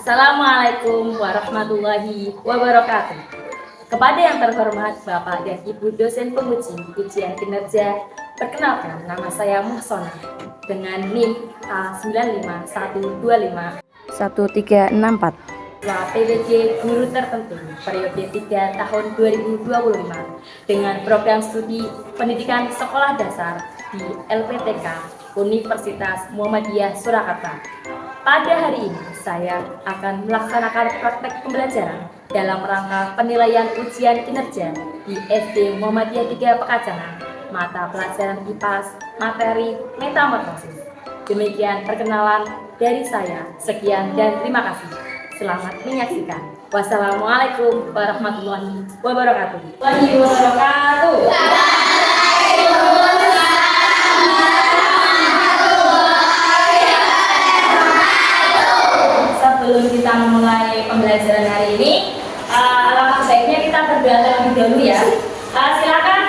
Assalamualaikum warahmatullahi wabarakatuh. Kepada yang terhormat Bapak dan Ibu dosen penguji ujian kinerja, perkenalkan nama saya Muhsona dengan NIM A951251364. PBG Guru Tertentu periode 3 tahun 2025 dengan program studi pendidikan sekolah dasar di LPTK Universitas Muhammadiyah Surakarta. Pada hari ini saya akan melaksanakan praktek pembelajaran dalam rangka penilaian ujian kinerja di SD Muhammadiyah 3 Pekajangan, mata pelajaran IPAS, materi metamorfosis. Demikian perkenalan dari saya. Sekian dan terima kasih. Selamat menyaksikan. Wassalamualaikum warahmatullahi wabarakatuh. Sebelum kita memulai pembelajaran hari ini, alangkah baiknya kita berdoa terlebih dahulu ya. Silakan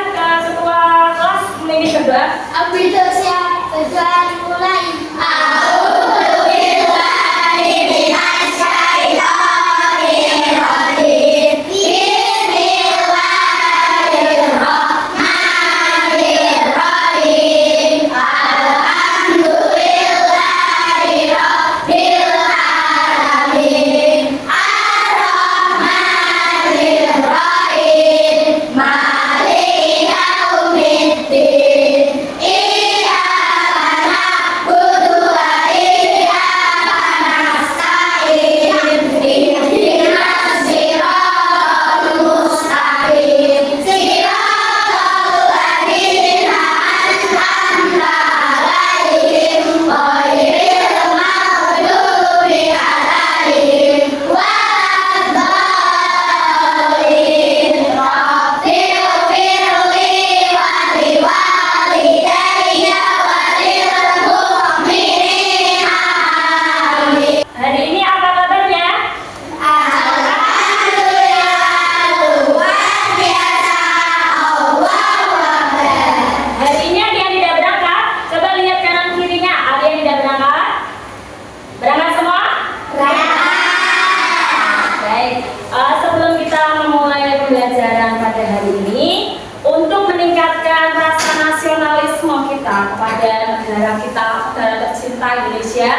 ketua kelas memimpin berdoa. Berdoa dimulai. Kepada negara kita, negara tercinta Indonesia,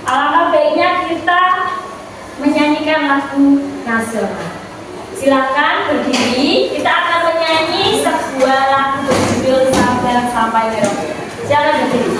alangkah baiknya kita menyanyikan lagu nasional. Silakan berdiri, kita akan menyanyi sebuah lagu berjudul Sabar Sampai Merauke. Silakan berdiri.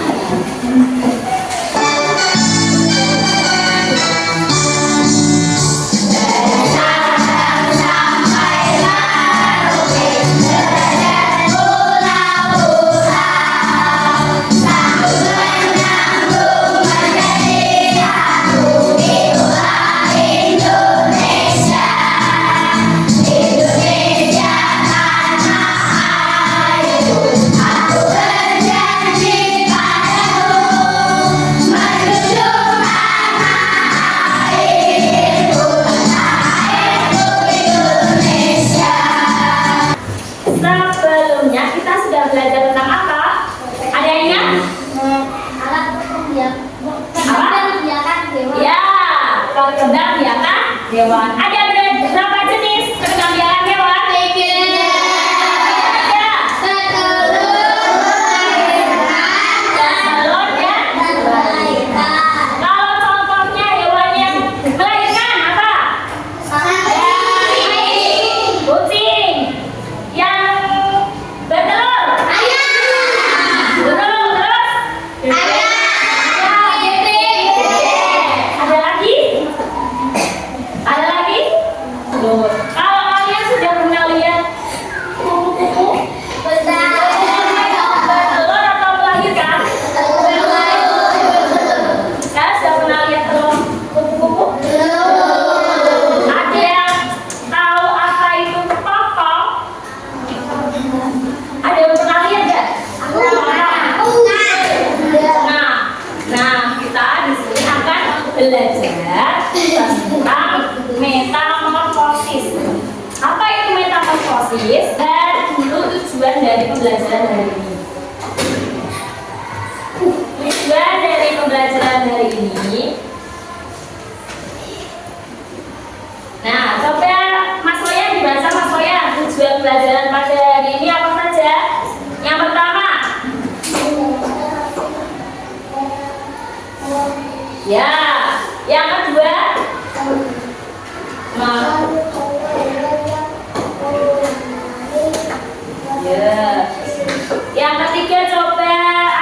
Sebelumnya kita sudah belajar tentang apa? Ada yang ingat? Alat membiarkan hewan. Ya, perkembang biakan hewan. Ada berapa jenis perkembang biakan hewan? Kalau contohnya hewan yang melahirkan apa? Kucing. Yang bertelur? Burung. Terus? Ada lagi? Loh, kalau kalian sudah pernah lihat kupu-kupu bertelur atau melahirkan? Kalian sudah pernah lihat telur kupu-kupu? Ada yang tahu apa itu topong? Ada yang pernah lihat nggak? Nah, kita di sini akan belajar tentang metamorfosis. Apa itu metamorfosis dan dulu tujuan dari pembelajaran hari ini? Tujuan dari pembelajaran hari ini pembelajaran pada hari ini apa saja? Yang pertama, ya. Yang kedua, ya. Yang ketiga coba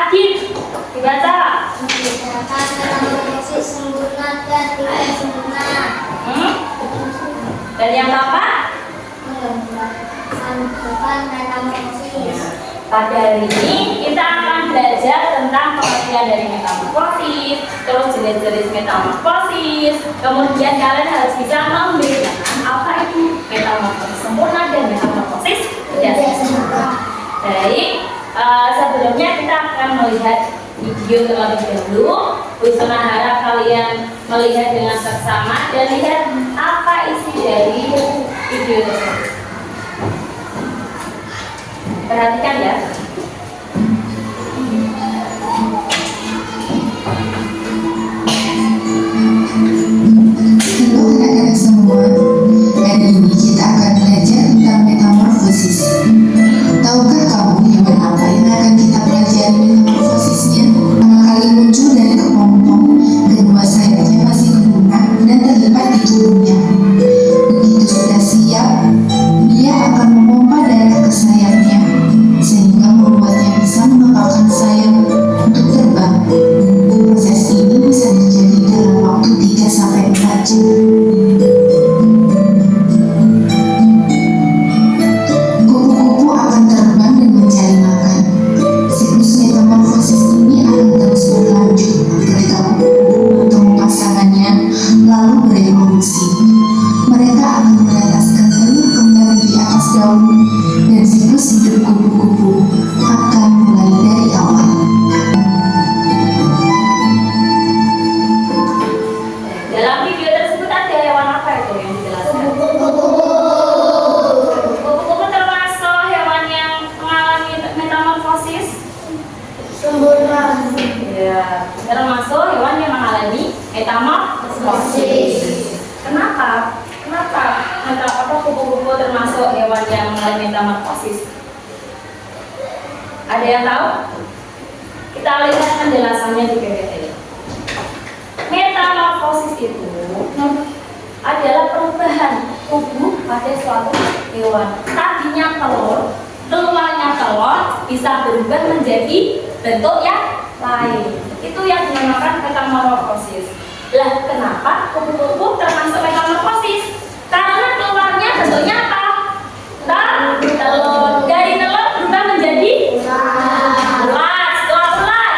Adit dibaca. Mengerjakan metamorfosis sempurna dan tidak sempurna. Dan yang keempat, Mengerjakan metamorfosis. pada hari ini kita akan belajar tentang pengertian dari metamorfosis, terus jenis-jenis metamorfosis. Kemudian kalian harus bisa membedakan apa itu metamorfosis sempurna dan metamorfosis tidak sempurna. Baik, sebelumnya kita akan melihat video terlebih dahulu. Usuna harap kalian melihat dengan seksama dan lihat apa isi dari video tersebut. Perhatikan ya. Halo anak-anak semua, hari ini kita akan belajar tentang metamorfosis. Tahukah kamu hewan apa yang akan kita pelajari metamorfosisnya? Pertama kali muncul dari kepompong, kedua sayapnya masih lunak dan terlipat di tubuhnya. Begitu sudah siap, dia akan memompa darah ke sayapnya, sehingga membuatnya bisa mengepakkan sayap untuk terbang. Proses ini bisa terjadi dalam waktu 3-4 jam. Kupu-kupu akan terbang dan mencari makan. Siklus metamorfosis ini akan terus berlanjut ketika kupu-kupu bertemu pasangannya lalu berevolusi. Mereka akan menetaskan telur kembali di atas daun dan siklus hidup kupu-kupu akan mulai dari awal. Dalam video tersebut ada hewan apa itu yang dijelaskan? Kupu-kupu termasuk hewan yang mengalami metamorfosis. Sempurna. Ya, termasuk hewan yang mengalami metamorfosis. Kenapa? Kenapa kupu-kupu termasuk hewan yang mengalami metamorfosis? Ada yang tahu? Kita lihat penjelasannya di PPT. Metamorfosis itu adalah perubahan tubuh pada suatu hewan. Tadinya keluarnya telur bisa berubah menjadi bentuk yang lain. Itu yang dinamakan metamorfosis. Lah, kenapa kupu-kupu termasuk metamorfosis? Karena keluarnya bentuknya apa? Telur. Dari telur berubah menjadi ulat. Setelah ulat,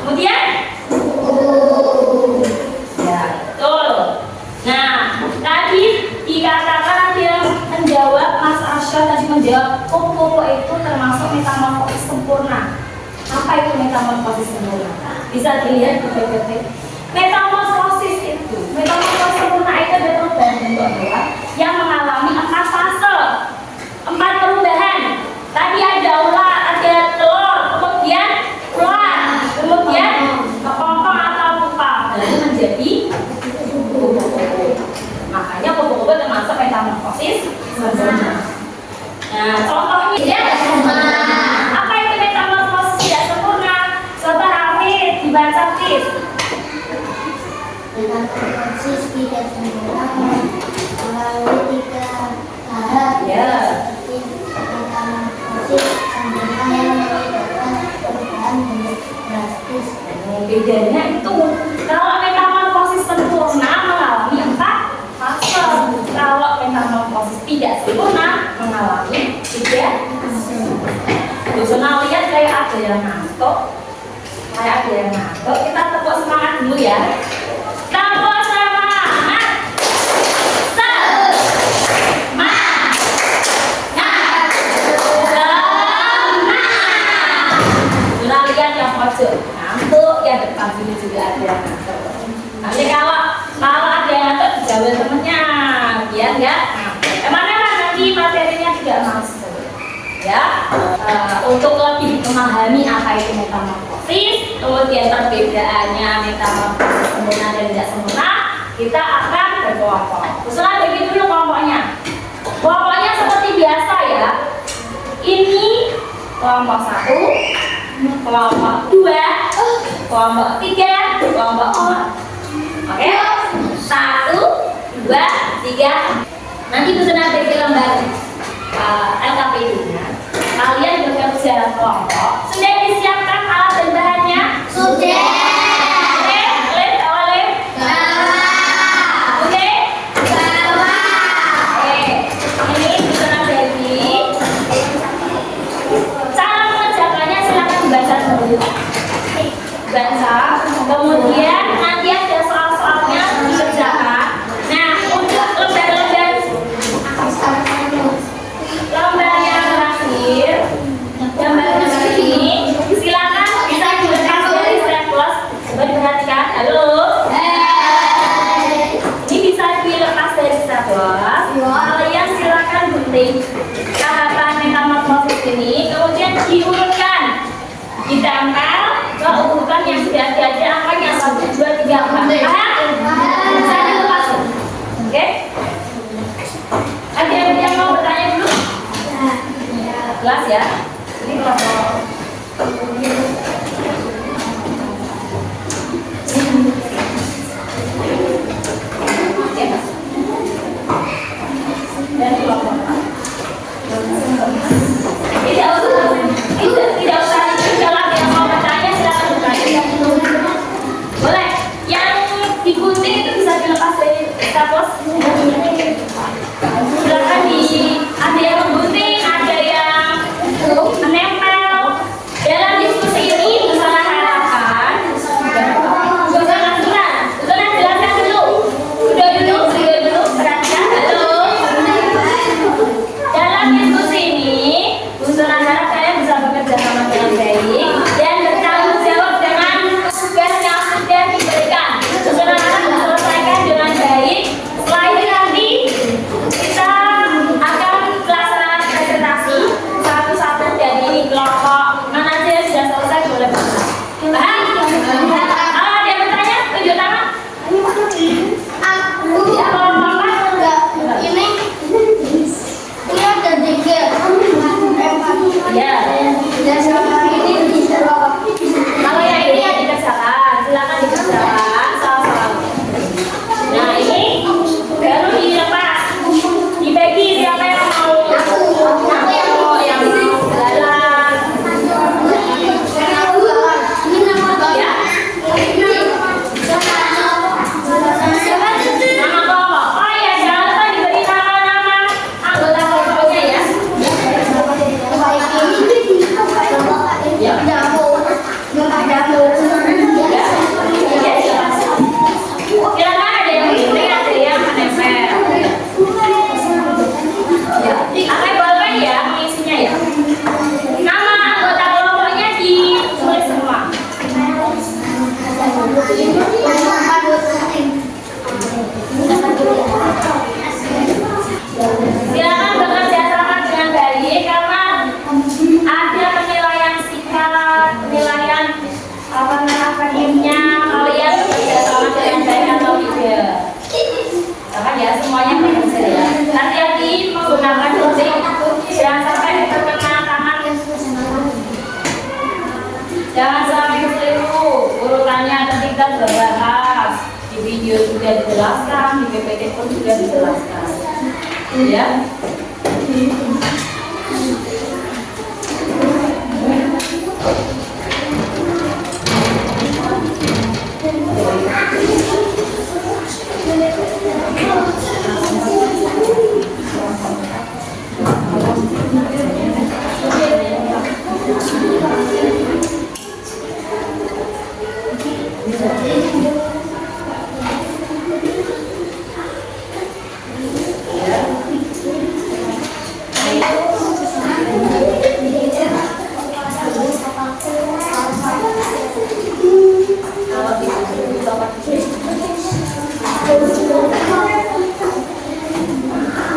kemudian ya, betul. Nah, tadi dikatakan dia menjawab, Mas Arsya tadi menjawab kupu-kupu itu termasuk metamorfosis sempurna. Apa itu metamorfosis sempurna? Bisa dilihat di PPT. Metamorfosis sempurna itu adalah perubahan bentuk hewan yang mengalami 4 fase, 4 perubahan. Tadi ada ulat, ada telur, kemudian ulat, kemudian kepompong atau pupa, lalu menjadi kupu-kupu. Makanya kupu-kupu termasuk metamorfosis sempurna. Nah, contohnya ya, apa itu metamorfosis tidak sempurna? Coba Hafid dibaca, please. Metamorfosis tidak sempurna melalui 3 tahap. Ya. Seperti metamorfosis sempurna yang menyebabkan perubahan bentuk drastis. Bedanya itu, kalau metamorfosis sempurna mengalami 4 fase, kalau metamorfosis tidak sempurna mengalami 3 fase. Usuna lihat kayak ada yang ngantuk, kita tepuk semangat dulu ya. Tepuk semangat. Usuna lihat yang pojok ngantuk, yang depan sini juga ada yang ngantuk. Nanti kalau ada yang ngantuk dijawab temennya, biar nggak ngantuk. Emangnya nanti materinya tidak masuk. Ya, untuk lebih memahami apa itu metamorfosis, kemudian perbedaannya metamorfosis sempurna dan tidak sempurna, kita akan berkelompok. Usuna bagi dulu kelompoknya. Pokoknya seperti biasa ya. Ini kelompok 1, kelompok 2, kelompok 3, kelompok 4. Oke? 1, 2, 3. Nanti sudah dari lembar LKPD-nya. Kalian bekerja kelompok. Sudah disiapkan alat dan bahannya? Sudah. Baca, kemudian nanti ada soal-soalnya dikerjakan. Nah, untuk lembar-lembar yang terakhir, gambar-gambar ini silakan bisa dilepas dari staples. Coba diperhatikan. Halo. Ini bisa dilepas dari staples. Kalian silakan gunting tahapan metamorfosis ini, kemudian diurutkan, ditempel ke urutan yang sudah ada angkanya 1, 2, 3, 4. Bisa dilepas. Oke? Ada yang mau bertanya dulu? Kelas ya. Ini kelas. Dan kelompok. Tidak usah dijalan yang mau bertanya silakan bertanya. Boleh. Yang digunting itu bisa dilepas dari staples. Silakan ada yang menggunting, ada yang menempel. Dalam diskusi ini bersama harapan. Sudah jelaskan dulu. Udah dulu, perhatikan. Halo. Dalam diskusi ini, Busana harap kalian bisa bekerja sama dengan baik dan bertanggung jawab dengan tugas yang sudah diberikan. Busana harap diselesaikan dengan baik. Setelah itu nanti kita akan melaksanakan presentasi satu-satu dari kelompok mana aja yang sudah selesai boleh bertanya. Paham? Kalau ada yang bertanya, tunjuk tangan. Ya, kalau apa? Ini ada 3. Ya. Kalau yang ini yang dikerjakan, silakan dikerjakan soal-soal. Nah ini baru dilepas, dibagi siapa yang mau. Yang mau jalan. Ya. Nama kelompok. Oh ya, jangan lupa diberi nama-nama anggota kelompoknya ya. Silakan ada yang gunting, ada yang menempel. Pakai bolpen ya mengisinya ya. Nama anggota kelompoknya ditulis semua. Silakan bekerja sama dengan baik karena ada penilaian sikap, penilaian akademiknya. Kalian bekerja sama dengan baik atau tidak? Jangan ya, semuanya bekerja ya. Hati-hati menggunakan gunting, jangan sampai terkena tangan. Jangan sampai keliru. Urutannya tadi kita sudah bahas, di video sudah dijelaskan, di PPT pun sudah dijelaskan. Ya.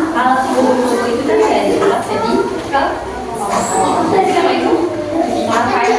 Kalau itu kan jadi jadi dari apa itu?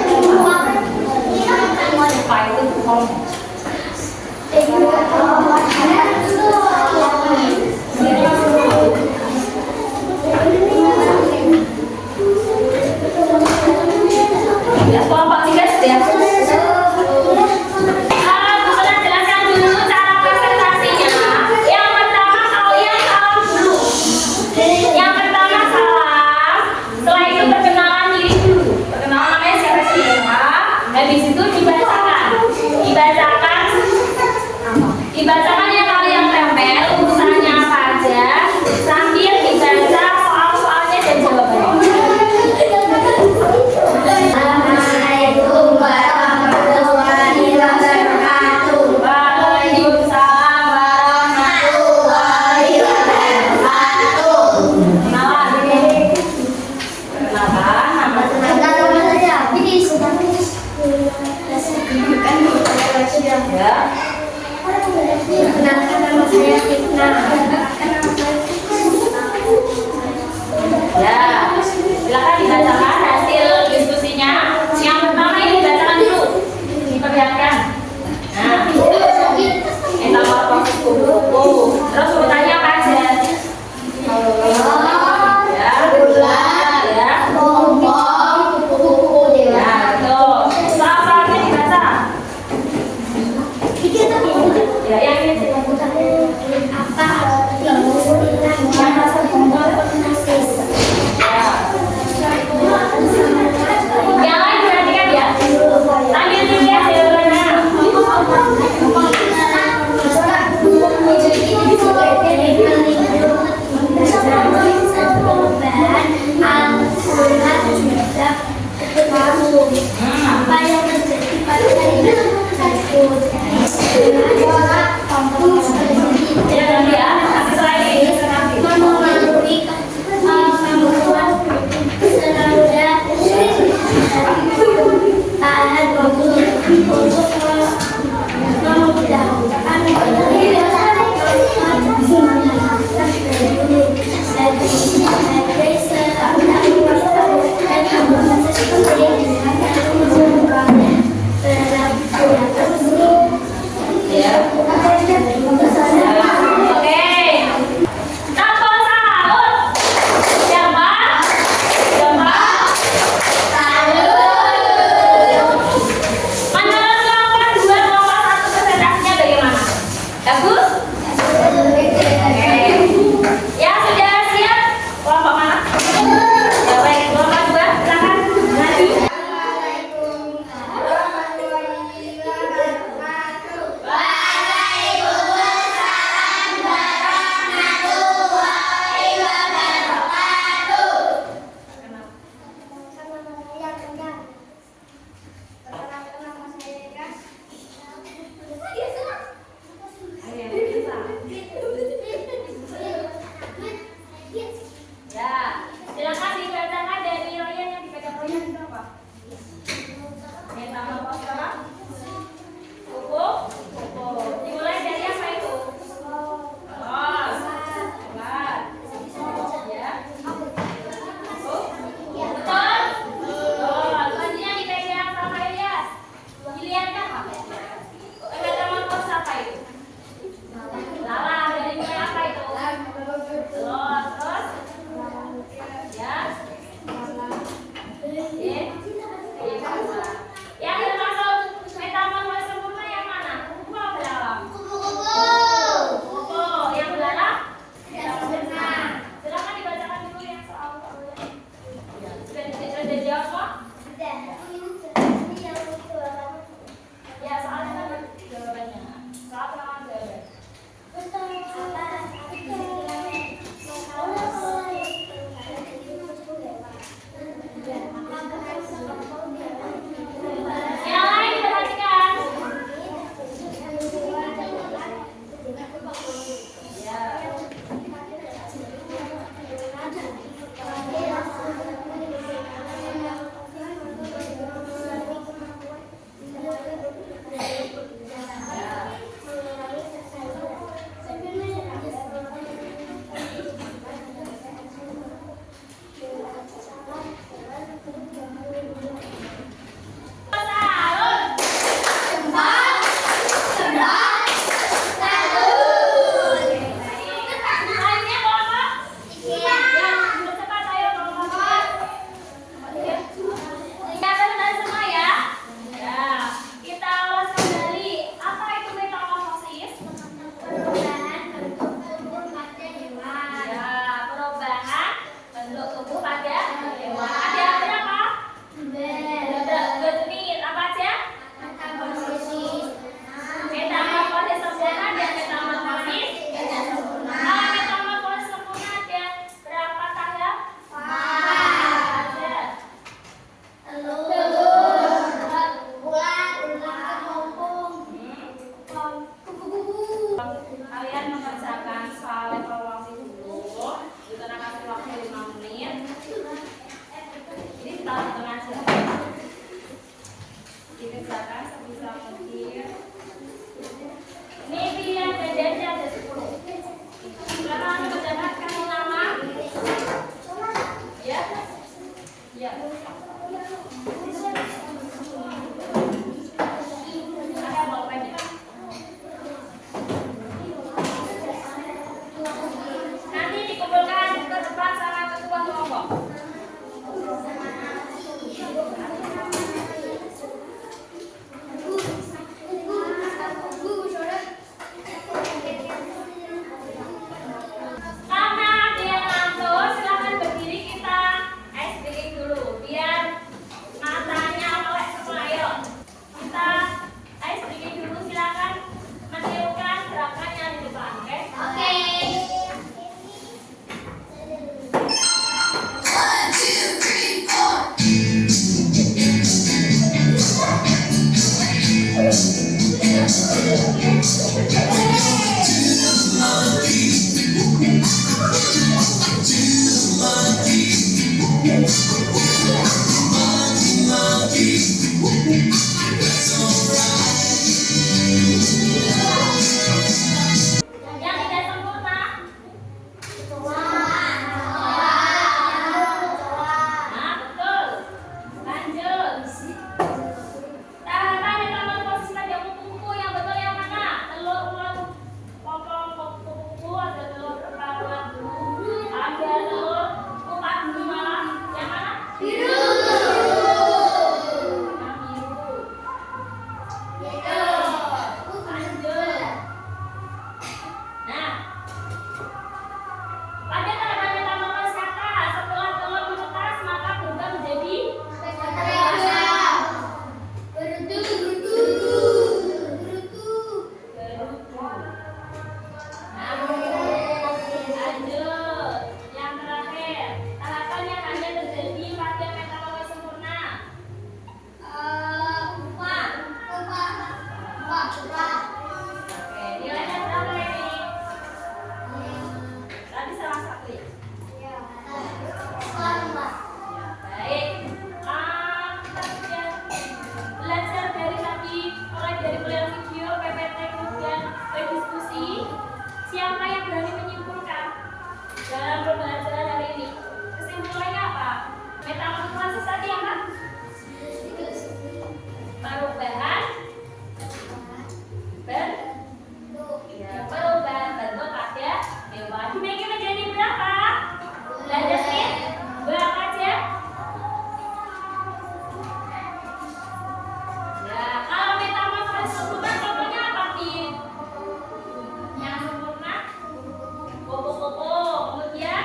Ini pilihan gandarnya ada 10. Sekarang mendapatkan nama. Ya. Ya. Ada bolpen Pak. Nanti dikumpulkan ke depan sama ketua kelompok. Karena dia ngantuk, silakan berdiri kita ice breaking dulu biar matanya melek semua. Ayo kita ice breaking dulu, silakan menirukan gerakannya di depan, oke? Oke. Yang tidak sempurna, nah betul. Lanjut. Tahapan metamorfosis pada kupu-kupu yang betul yang mana? Telur potong kupu-kupu, ada telur kepala dulu, ada telur kupat dulu malah. Yang mana? Biru. Yang biru. Lanjut. Nah, pada tahapan metamorfosis kata setelah telur menetas maka berubah menjadi gerutu. Nah, lanjut. Yang terakhir, tahapan yang hanya terjadi pada metamorfosis sempurna. Oke, nilainya berapa ini? Tadi salah satu ya? Baik. Kita sudah belajar dari tadi, mulai dari melihat video, PPT, kemudian berdiskusi. Siapa yang berani menyimpulkan dalam pembelajaran hari ini? Kesimpulannya apa? Metamorfosis tadi apa? Perubahan perubahan bentuk pada hewan. Dibagi menjadi berapa? Belajar sih? Berapa aja? Ya, kalau metamorfosis sempurna contohnya apa, Pin? Yang sempurna? Kupu-kupu. Kemudian?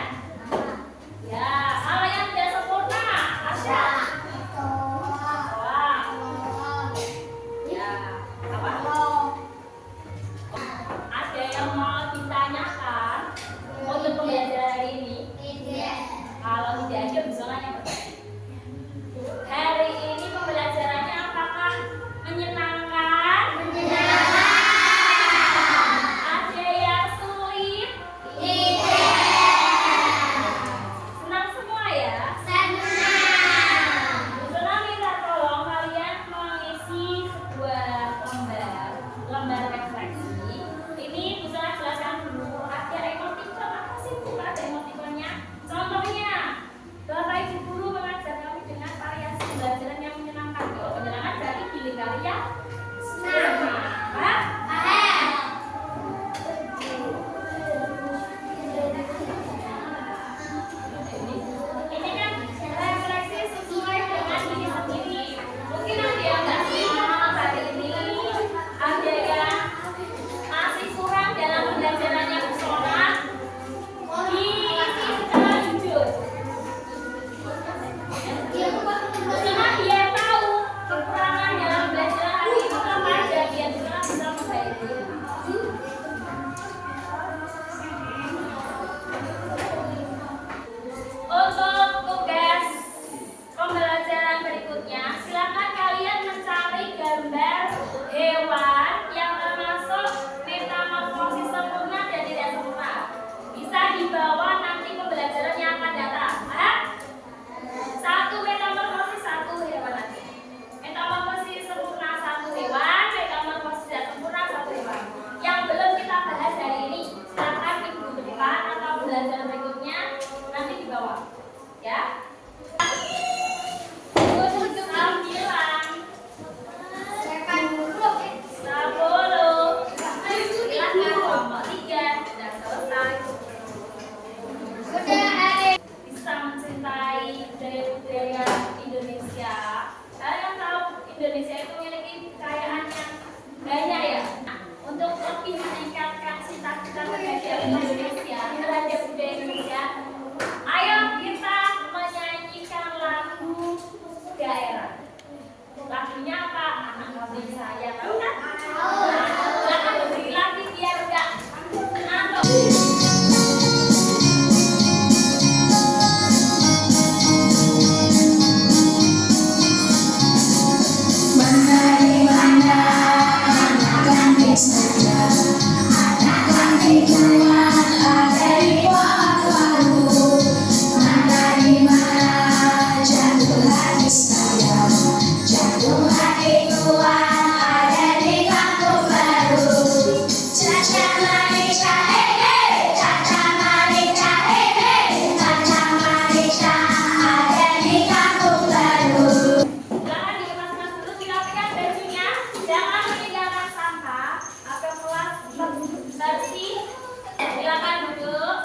Ya, kalau yang tidak sempurna, ada? Wah. Ya, apa? Ada yang mau ditanyakan untuk pembelajaran hari ini? Kalau tidak ada, bisa nanya bertanya. Hari ini pembelajarannya apakah menyenangkan? Ada yang sulit? Senang semua ya? Senang minta tolong kalian mengisi sebuah lembar refleksi. Ini bisa jelaskan dulu. Ada emoticon, apa sih Bu? Ada emoticonnya. Contohnya, Bapak Ibu guru mengajar kami dengan variasi pembelajaran yang menyenangkan. Kalau menyenangkan berarti giling kali ya? Hah? Ini kan refleksi sesuai dengan diri sendiri. Mungkin ada yang nggak simak hari ini, ada yang masih kurang dalam pembelajarannya pesona. Diisi secara jujur. Pesona biar tahu kekurangan dalam pembelajaran hari Indonesia itu memiliki kekayaan yang banyak ya. Untuk lebih meningkatkan cita-cita budaya Indonesia terhadap budaya Indonesia, ayo kita menyanyikan lagu daerah. Lagunya apa? Anak kambing saya tahu kan? Jangan beri lagi biar enggak ngantuk. Jangan dikemas-kemas dulu, dirapikan bajunya, jangan meninggalkan sampah. Apel kelas bersih. Silakan duduk.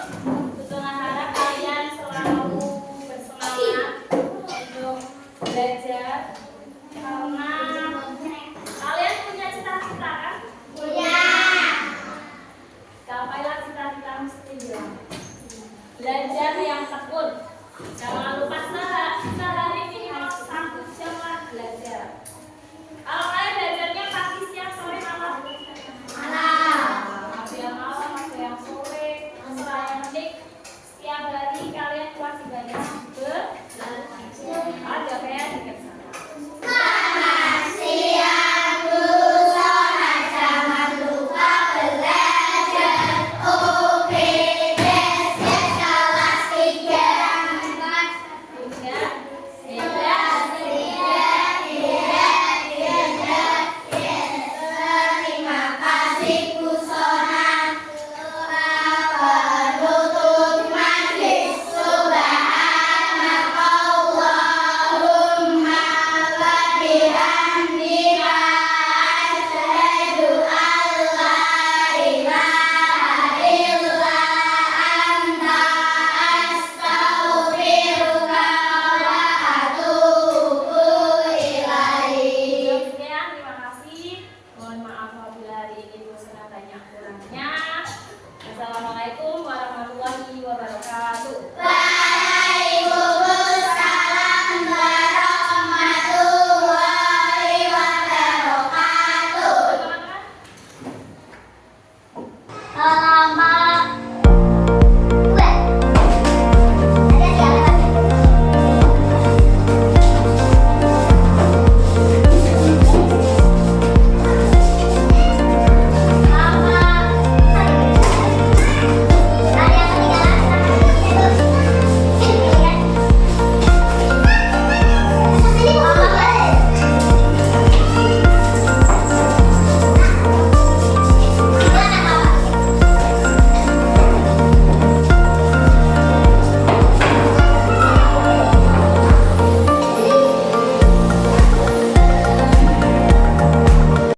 Dengan harap kalian selalu bersemangat untuk belajar karena kalian punya cita-cita kan? Gapailah cita-citamu sendiri. Belajar yang tekun. Jangan lupa sehari minimal 1 jam lah belajar. Kalau kalian belajarnya pagi, siang, sore, malam. Ada yang malam, ada yang sore. Terserah, yang penting setiap hari kalian kewajibannya belajar. Ada kayak dikit.